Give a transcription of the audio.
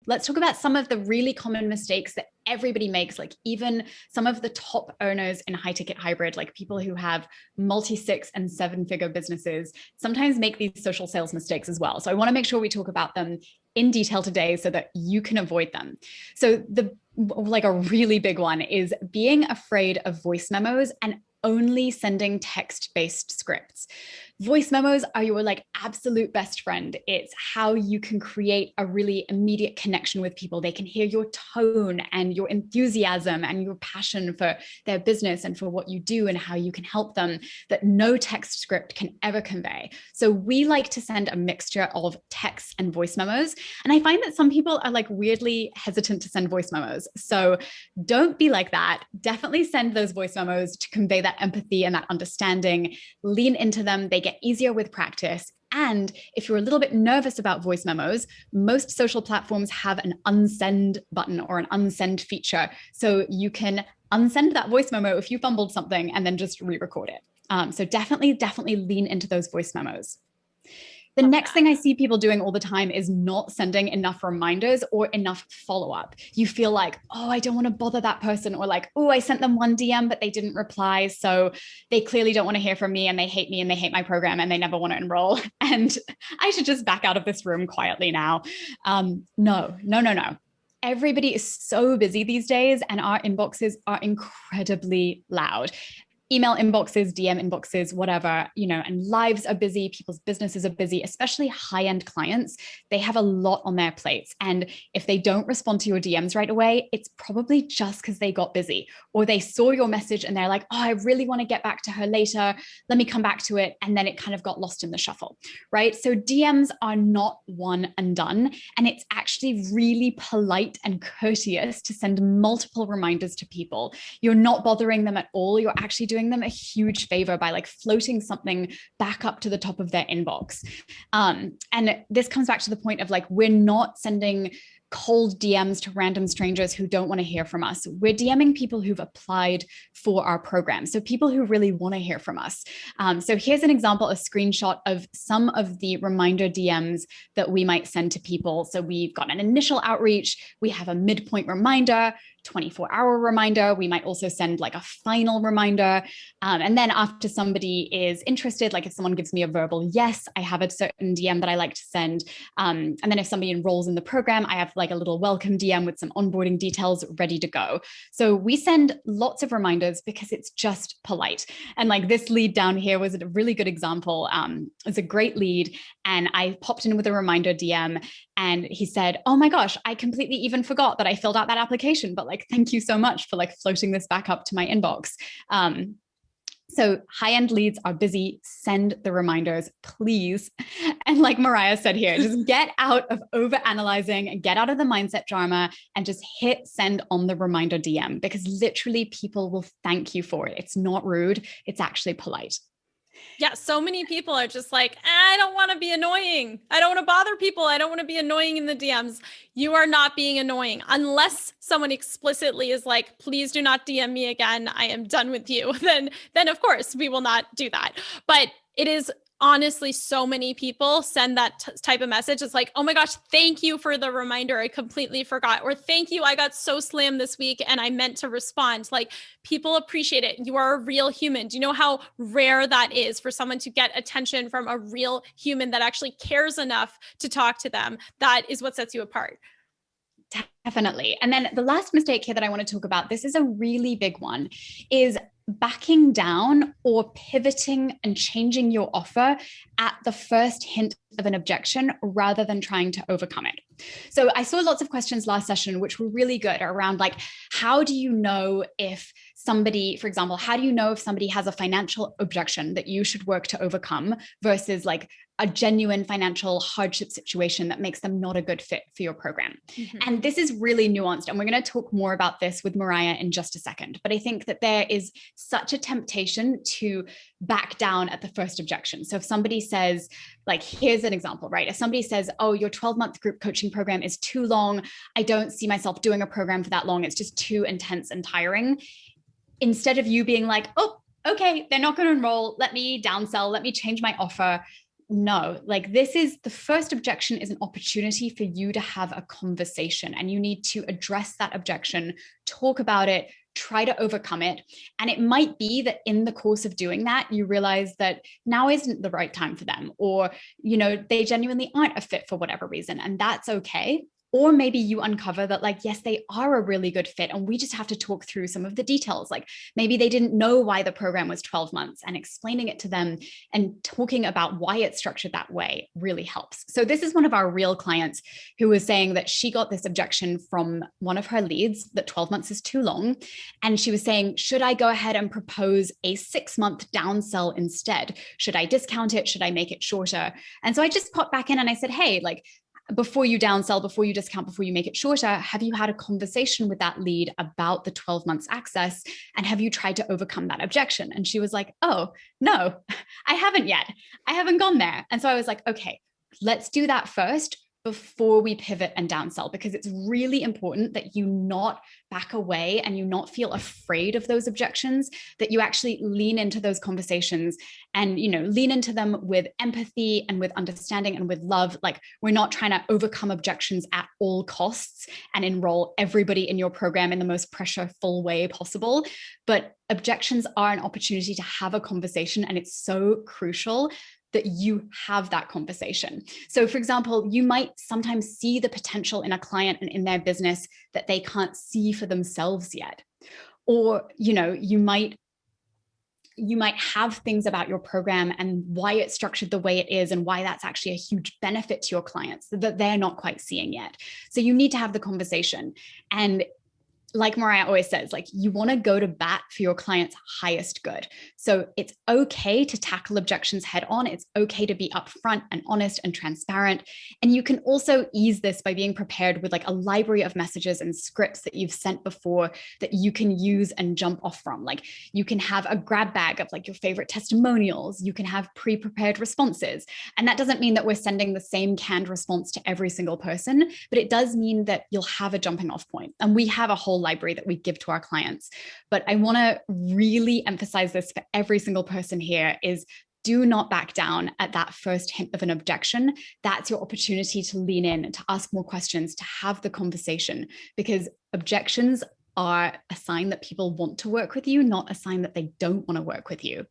let's talk about some of the really common mistakes that everybody makes, like even some of the top owners in high ticket hybrid, like people who have multi-6 and 7-figure businesses, sometimes make these social sales mistakes as well. So I want to make sure we talk about them in detail today so that you can avoid them. So a really big one is being afraid of voice memos and only sending text-based scripts. Voice memos are your absolute best friend. It's how you can create a really immediate connection with people. They can hear your tone and your enthusiasm and your passion for their business and for what you do and how you can help them that no text script can ever convey. So we like to send a mixture of text and voice memos. And I find that some people are weirdly hesitant to send voice memos. So don't be like that. Definitely send those voice memos to convey that empathy and that understanding. Lean into them. They get easier with practice. And if you're a little bit nervous about voice memos, most social platforms have an unsend button or an unsend feature. So you can unsend that voice memo if you fumbled something and then just re-record it. So definitely lean into those voice memos. The next thing I see people doing all the time is not sending enough reminders or enough follow-up. You feel like, oh, I don't want to bother that person, or oh, I sent them one DM, but they didn't reply. So they clearly don't want to hear from me and they hate me and they hate my program and they never want to enroll. And I should just back out of this room quietly now. No. Everybody is so busy these days and our inboxes are incredibly loud. Email inboxes, DM inboxes, whatever, and lives are busy, people's businesses are busy, especially high-end clients. They have a lot on their plates. And if they don't respond to your DMs right away, it's probably just because they got busy or they saw your message and they're like, oh, I really want to get back to her later. Let me come back to it. And then it kind of got lost in the shuffle, right? So DMs are not one and done. And it's actually really polite and courteous to send multiple reminders to people. You're not bothering them at all. You're actually doing them a huge favor by floating something back up to the top of their inbox. And this comes back to the point of we're not sending cold DMs to random strangers who don't want to hear from us. We're DMing people who've applied for our program. So people who really want to hear from us. So here's an example, a screenshot of some of the reminder DMs that we might send to people. So we've got an initial outreach. We have a midpoint reminder, 24-hour reminder. We might also send a final reminder. And then after somebody is interested, if someone gives me a verbal yes, I have a certain DM that I like to send. And then if somebody enrolls in the program, I have a little welcome DM with some onboarding details ready to go. So we send lots of reminders because it's just polite. And this lead down here was a really good example. It's a great lead. And I popped in with a reminder DM and he said, oh my gosh, I completely even forgot that I filled out that application, but thank you so much for floating this back up to my inbox. So high-end leads are busy. Send the reminders, please. And like Mariah said here, just get out of overanalyzing, get out of the mindset drama, and just hit send on the reminder DM because literally people will thank you for it. It's not rude. It's actually polite. Yeah, so many people are just I don't want to be annoying. I don't want to bother people. I don't want to be annoying in the DMs. You are not being annoying unless someone explicitly is please do not DM me again. I am done with you. Then of course we will not do that. But it is honestly, so many people send that type of message. It's oh my gosh, thank you for the reminder. I completely forgot. Or thank you. I got so slammed this week and I meant to respond. People appreciate it. You are a real human. Do you know how rare that is for someone to get attention from a real human that actually cares enough to talk to them? That is what sets you apart. Definitely. And then the last mistake here that I want to talk about, this is a really big one, is backing down or pivoting and changing your offer at the first hint of an objection rather than trying to overcome it. So I saw lots of questions last session, which were really good around how do you know if somebody, for example, how do you know if somebody has a financial objection that you should work to overcome versus a genuine financial hardship situation that makes them not a good fit for your program. Mm-hmm. And this is really nuanced. And we're going to talk more about this with Mariah in just a second. But I think that there is such a temptation to back down at the first objection. So if somebody says, here's an example, right? If somebody says, oh, your 12-month group coaching program is too long. I don't see myself doing a program for that long. It's just too intense and tiring. Instead of you being oh, okay, they're not going to enroll. Let me downsell. Let me change my offer. no, like this is the first objection is an opportunity for you to have a conversation, and you need to address that objection, talk about it, try to overcome it. And it might be that in the course of doing that, you realize that now isn't the right time for them, or, they genuinely aren't a fit for whatever reason. And that's okay. Or maybe you uncover that, like, yes, they are a really good fit, and we just have to talk through some of the details. Like maybe they didn't know why the program was 12 months, and explaining it to them and talking about why it's structured that way really helps. So this is one of our real clients who was saying that she got this objection from one of her leads that 12 months is too long. And she was saying, should I go ahead and propose a 6-month downsell instead? Should I discount it? Should I make it shorter? And so I just popped back in and I said, hey, like, before you downsell, before you discount, before you make it shorter, have you had a conversation with that lead about the 12 months access? And have you tried to overcome that objection? And she was like, oh, no, I haven't yet. I haven't gone there. And so I was like, okay, let's do that first before we pivot and downsell, because it's really important that you not back away and you not feel afraid of those objections, that you actually lean into those conversations and, lean into them with empathy and with understanding and with love. Like, we're not trying to overcome objections at all costs and enroll everybody in your program in the most pressure-full way possible. But objections are an opportunity to have a conversation, and it's so crucial that you have that conversation. So for example, you might sometimes see the potential in a client and in their business that they can't see for themselves yet. Or, you might have things about your program and why it's structured the way it is and why that's actually a huge benefit to your clients that they're not quite seeing yet. So you need to have the conversation. And like Mariah always says, like, you want to go to bat for your client's highest good. So it's okay to tackle objections head on. It's okay to be upfront and honest and transparent. And you can also ease this by being prepared with like a library of messages and scripts that you've sent before that you can use and jump off from. Like, you can have a grab bag of like your favorite testimonials. You can have pre-prepared responses. And that doesn't mean that we're sending the same canned response to every single person, but it does mean that you'll have a jumping off point. And we have a whole library that we give to our clients. But I want to really emphasize this for every single person here is do not back down at that first hint of an objection. That's your opportunity to lean in, to ask more questions, to have the conversation, because objections are a sign that people want to work with you, not a sign that they don't want to work with you.